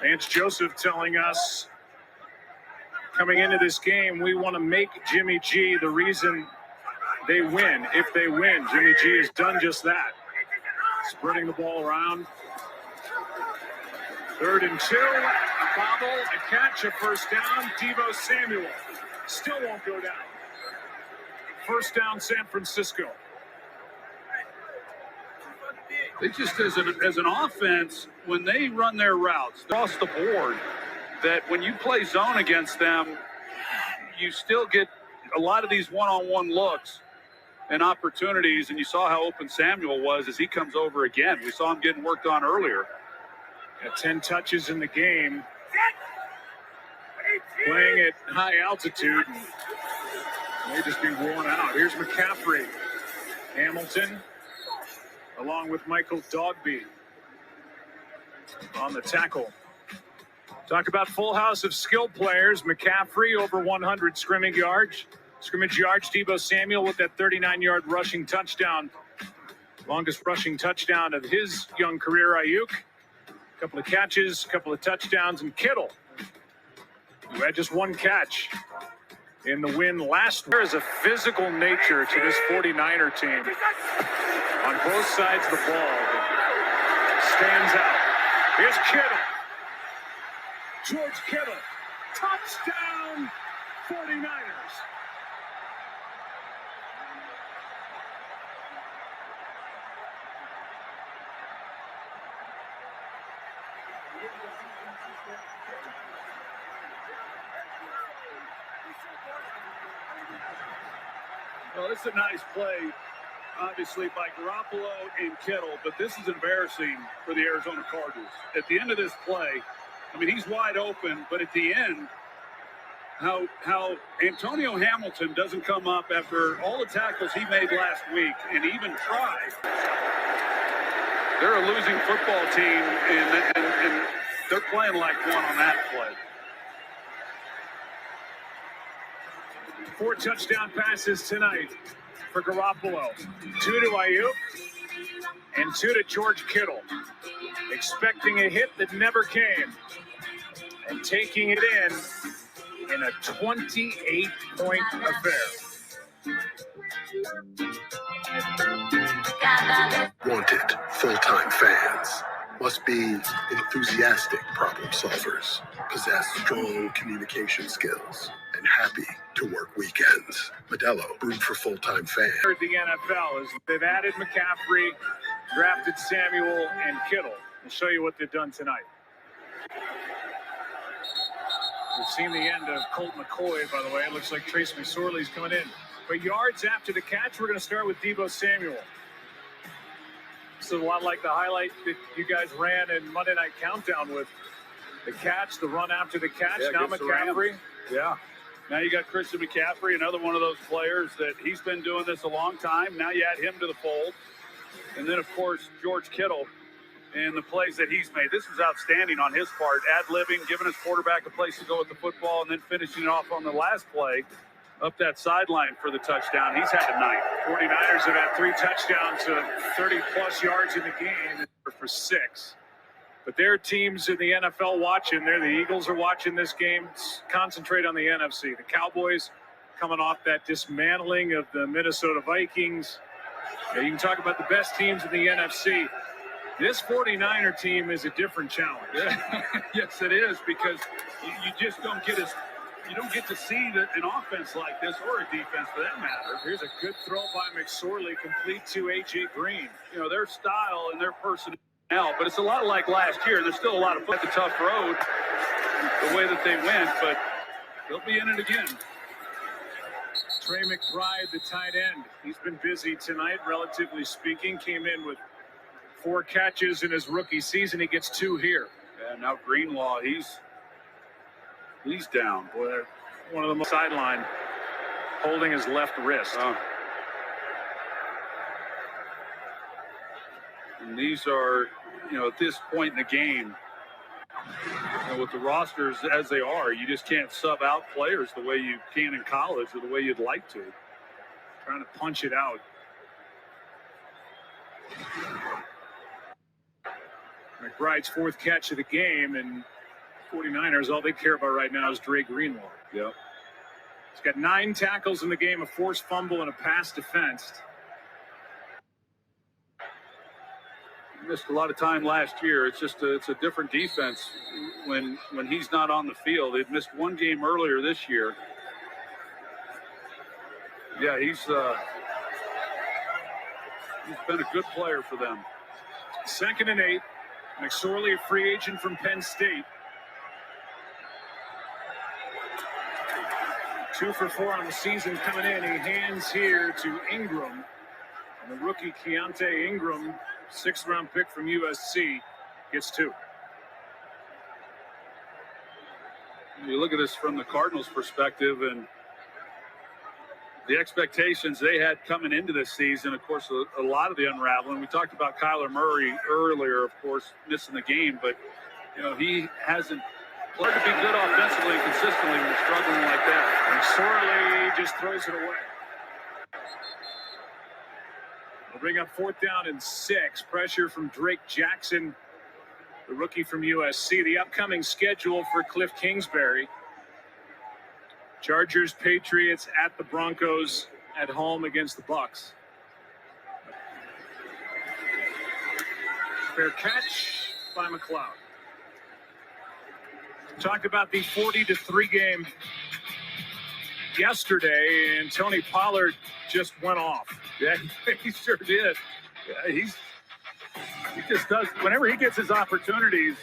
Vance Joseph telling us coming into this game, we want to make Jimmy G the reason they win. If they win, Jimmy G has done just that. Spreading the ball around. 3rd and 2, a bobble, a catch, a first down. Deebo Samuel still won't go down. First down, San Francisco. They just, as an offense, when they run their routes across the board, that when you play zone against them, you still get a lot of these one-on-one looks and opportunities, and you saw how open Samuel was as he comes over again. We saw him getting worked on earlier. Got 10 touches in the game. Playing at high altitude. May just be worn out. Here's McCaffrey. Hamilton, along with Michael Dogby on the tackle. Talk about full house of skilled players. McCaffrey, over 100 scrimmage yards. Deebo Samuel with that 39-yard rushing touchdown. Longest rushing touchdown of his young career. Ayuk, a couple of catches, a couple of touchdowns. And Kittle, who had just one catch in the win last week. There is a physical nature to this 49er team on both sides of the ball that stands out. Here's Kittle. George Kittle. Touchdown, 49ers. Well, it's a nice play, obviously, by Garoppolo and Kittle, but this is embarrassing for the Arizona Cardinals. At the end of this play, I mean, he's wide open, but at the end, how Antonio Hamilton doesn't come up after all the tackles he made last week and even try. They're a losing football team, and they're playing like one on that play. 4 touchdown passes tonight for Garoppolo. 2 to Ayuk and 2 to George Kittle. Expecting a hit that never came. And taking it in a 28-point affair. Wanted full-time fans must be enthusiastic problem solvers, possess strong communication skills, and happy to work weekends. Modelo, brewed for full-time fans. The NFL is they've added McCaffrey, drafted Samuel and Kittle. I'll show you what they've done tonight. We've seen the end of Colt McCoy, by the way. It looks like Trace McSorley's coming in. But yards after the catch, we're going to start with Deebo Samuel. This is a lot like the highlight that you guys ran in Monday Night Countdown with the catch, the run after the catch. Yeah, now McCaffrey. Yeah. Now you got Christian McCaffrey, another one of those players that he's been doing this a long time. Now you add him to the fold. And then, of course, George Kittle and the plays that he's made. This was outstanding on his part, ad-libbing, giving his quarterback a place to go with the football, and then finishing it off on the last play up that sideline for the touchdown. He's had a night. 49ers have had 3 touchdowns of 30-plus yards in the game for 6. But there are teams in the NFL watching. The Eagles are watching this game. Concentrate on the NFC. The Cowboys coming off that dismantling of the Minnesota Vikings. You can talk about the best teams in the NFC. This 49er team is a different challenge. Yeah. Yes, it is, because you just don't get to see an offense like this, or a defense for that matter. Here's a good throw by McSorley, complete to A.J. Green. You know, their style and their personnel, but it's a lot like last year. There's still a lot of the tough road, the way that they went, but they'll be in it again. Trey McBride, the tight end. He's been busy tonight, relatively speaking. Came in with 4 catches in his rookie season. He gets 2 here. And now Greenlaw, he's down. Boy, one of them sideline, holding his left wrist. And these are, at this point in the game, with the rosters as they are, you just can't sub out players the way you can in college or the way you'd like to. Trying to punch it out. McBride's 4th catch of the game, and 49ers, all they care about right now is Dre Greenlaw. Yep. He's got 9 tackles in the game, a forced fumble, and a pass defensed. He missed a lot of time last year. It's a different defense when he's not on the field. They'd missed one game earlier this year. Yeah, he's been a good player for them. 2nd and 8. McSorley, a free agent from Penn State. 2 for 4 on the season coming in. He hands here to Ingram. And the rookie Keontae Ingram, 6th-round pick from USC, gets 2. You look at this from the Cardinals' perspective, and the expectations they had coming into this season, of course, a lot of the unraveling. We talked about Kyler Murray earlier, of course, missing the game, but, he hasn't hard to be good offensively and consistently when you're struggling like that. And Sorley just throws it away. We'll bring up 4th down and 6. Pressure from Drake Jackson, the rookie from USC. The upcoming schedule for Cliff Kingsbury: Chargers, Patriots, at the Broncos, at home against the Bucs. Fair catch by McLeod. Talk about the 40-3 game yesterday, and Tony Pollard just went off. Yeah, he sure did. Yeah, he just does. Whenever he gets his opportunities,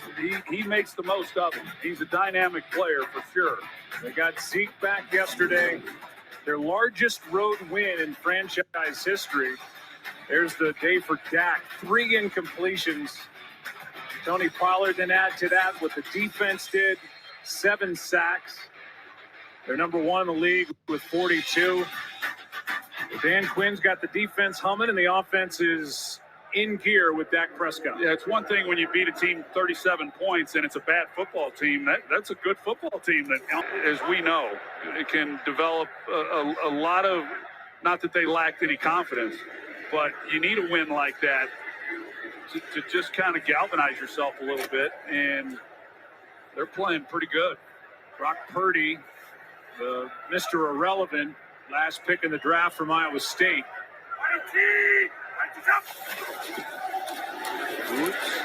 he makes the most of them. He's a dynamic player for sure. They got Zeke back yesterday, their largest road win in franchise history. There's the day for Dak. 3 incompletions. Tony Pollard then add to that what the defense did, 7 sacks. They're number 1 in the league with 42. Dan Quinn's got the defense humming, and the offense is in gear with Dak Prescott. Yeah, it's one thing when you beat a team 37 points and it's a bad football team. That's a good football team that, as we know, it can develop a lot of, not that they lacked any confidence, but you need a win like that to just kind of galvanize yourself a little bit, and they're playing pretty good. Brock Purdy, the Mr. Irrelevant, last pick in the draft from Iowa State. Oops.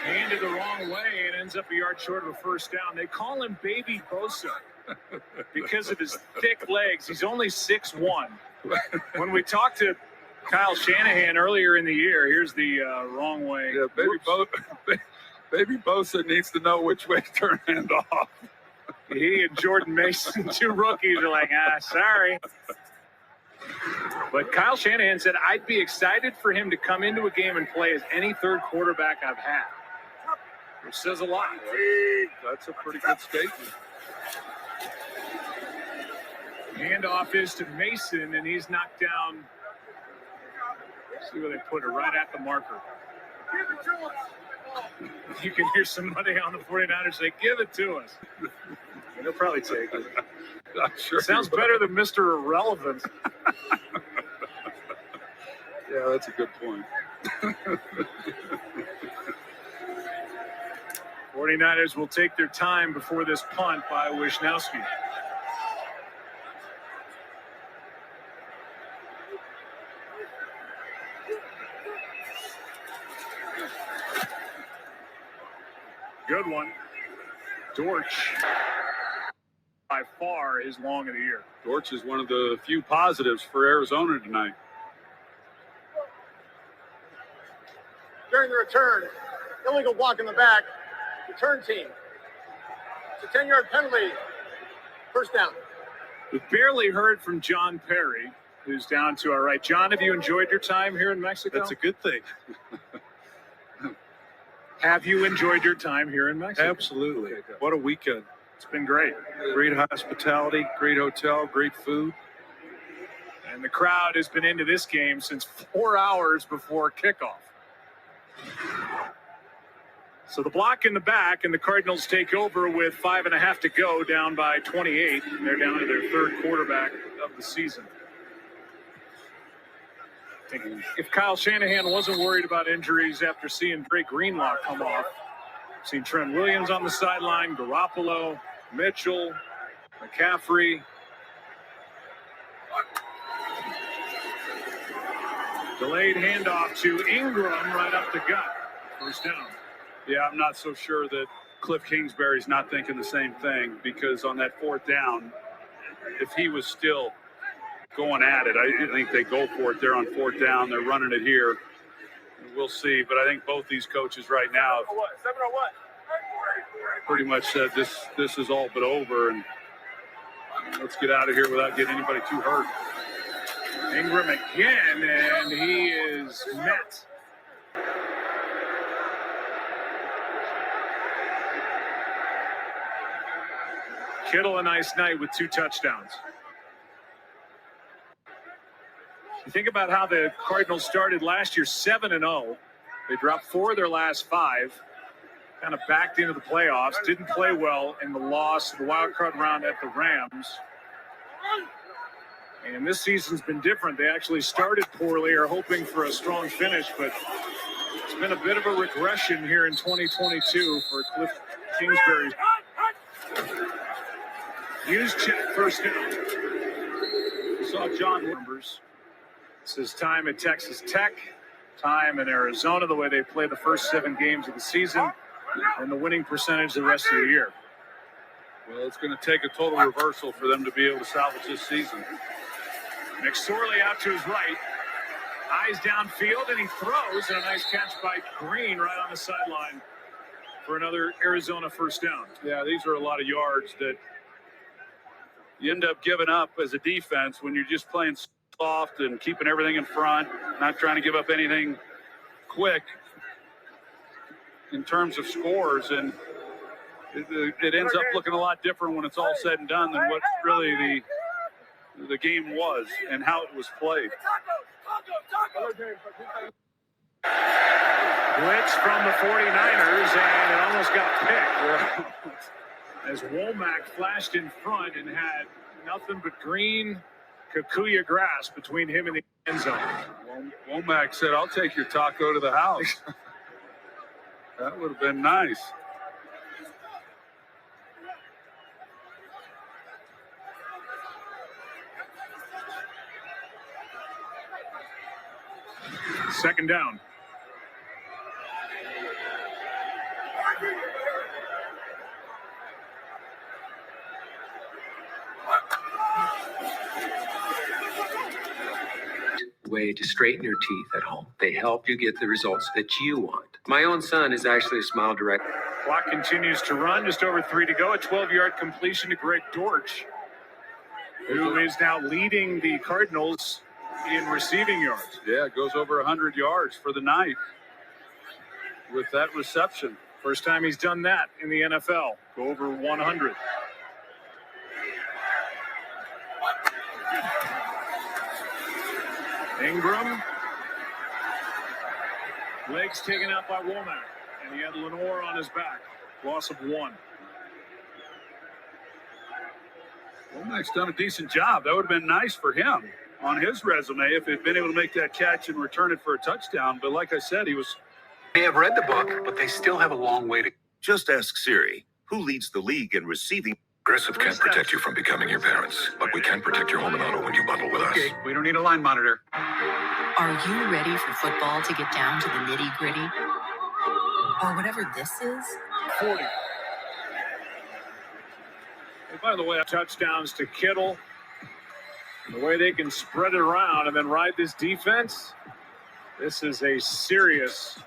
Handed the wrong way and ends up a yard short of a 1st down. They call him Baby Bosa because of his thick legs. He's only 6'1". When we talked to Kyle Shanahan earlier in the year, here's the wrong way. Yeah, Baby Bosa needs to know which way to turn hand off. He and Jordan Mason, 2 rookies, are like, sorry. But Kyle Shanahan said, I'd be excited for him to come into a game and play as any 3rd quarterback I've had. Which says a lot. That's a pretty good statement. Handoff is to Mason, and he's knocked down. Let's see where they put it, right at the marker. You can hear somebody on the 49ers say, give it to us. And they'll probably take it. I'm sure. Sounds better than Mr. Irrelevant. Yeah, that's a good point. 49ers will take their time before this punt by Wisnowski. Good one. Dortch, by far his long of the year. Dortch is one of the few positives for Arizona tonight. During the return, illegal block in the back, return team. It's a 10-yard penalty, 1st down. We barely heard from John Perry, who's down to our right. John, have you enjoyed your time here in Mexico? That's a good thing. Have you enjoyed your time here in Mexico? Absolutely. What a weekend. It's been great. Great hospitality, great hotel, great food. And the crowd has been into this game since 4 hours before kickoff. So the block in the back, and the Cardinals take over with 5.5 to go, down by 28. And they're down to their 3rd quarterback of the season. If Kyle Shanahan wasn't worried about injuries after seeing Drake Greenlaw come off, Seen Trent Williams on the sideline, Garoppolo, Mitchell, McCaffrey. Delayed handoff to Ingram right up the gut. First down. Yeah, I'm not so sure that Cliff Kingsbury's not thinking the same thing, because on that fourth down, if he was still going at it, I think they go for it there on fourth down. They're running it here. We'll see, but I think both these coaches right now pretty much said this is all but over, and let's get out of here without getting anybody too hurt. Ingram again, and he is met. Kittle a nice night with 2 touchdowns. You think about how the Cardinals started last year, 7-0. They dropped 4 of their last 5. Kind of backed into the playoffs. Didn't play well in the loss, the wild card round at the Rams. And this season's been different. They actually started poorly, are hoping for a strong finish, but it's been a bit of a regression here in 2022 for Cliff Kingsbury. Hughes check first down. We saw John numbers. This is time at Texas Tech, time in Arizona, the way they play the first 7 games of the season, and the winning percentage the rest of the year. Well, it's going to take a total reversal for them to be able to salvage this season. McSorley out to his right. Eyes downfield, and he throws, and a nice catch by Green right on the sideline for another Arizona first down. Yeah, these are a lot of yards that you end up giving up as a defense when you're just playing soft and keeping everything in front, not trying to give up anything quick in terms of scores. And it ends up looking a lot different when it's all said and done than what really the game was and how it was played. Blitz from the 49ers, and it almost got picked. As Womack flashed in front and had nothing but green Kikuya grass between him and the end zone. Womack said, "I'll take your taco to the house." That would have been nice. Second down. Way to straighten your teeth at home. They help you get the results that you want. My own son is actually a Smile Direct. Clock continues to run. Just over 3 to go. A 12-yard completion to Greg Dortch, who is now leading the Cardinals in receiving yards. Yeah, it goes over 100 yards for the night with that reception. First time he's done that in the NFL. Go over 100. Ingram. Legs taken out by Womack. And he had Lenore on his back. Loss of 1. Womack's done a decent job. That would have been nice for him on his resume if he'd been able to make that catch and return it for a touchdown. But like I said, he was... They have read the book, but they still have a long way to... Just ask Siri, who leads the league in receiving. Progressive can't protect you from becoming your parents, but we can protect your home and auto when you bundle with us. Okay, we don't need a line monitor. Are you ready for football to get down to the nitty-gritty? Or whatever this is? 40. And by the way, touchdowns to Kittle. The way they can spread it around and then ride this defense, this is a serious,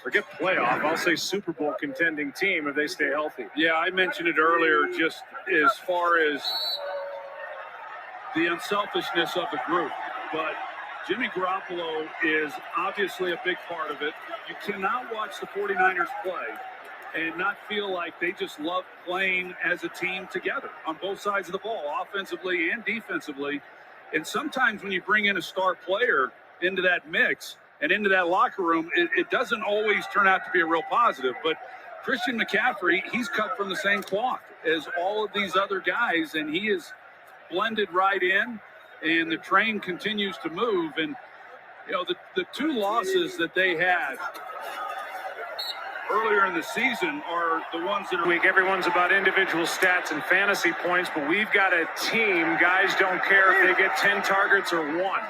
forget playoff, I'll say Super Bowl contending team if they stay healthy. Yeah, I mentioned it earlier, just as far as the unselfishness of the group. But Jimmy Garoppolo is obviously a big part of it. You cannot watch the 49ers play and not feel like they just love playing as a team together on both sides of the ball, offensively and defensively. And sometimes when you bring in a star player into that mix and into that locker room, it doesn't always turn out to be a real positive. But Christian McCaffrey, he's cut from the same cloth as all of these other guys, and he is blended right in, and the train continues to move. And, you know, the 2 losses that they had earlier in the season are the ones that are Week, everyone's about individual stats and fantasy points, but we've got a team. Guys don't care if they get 10 targets or 1.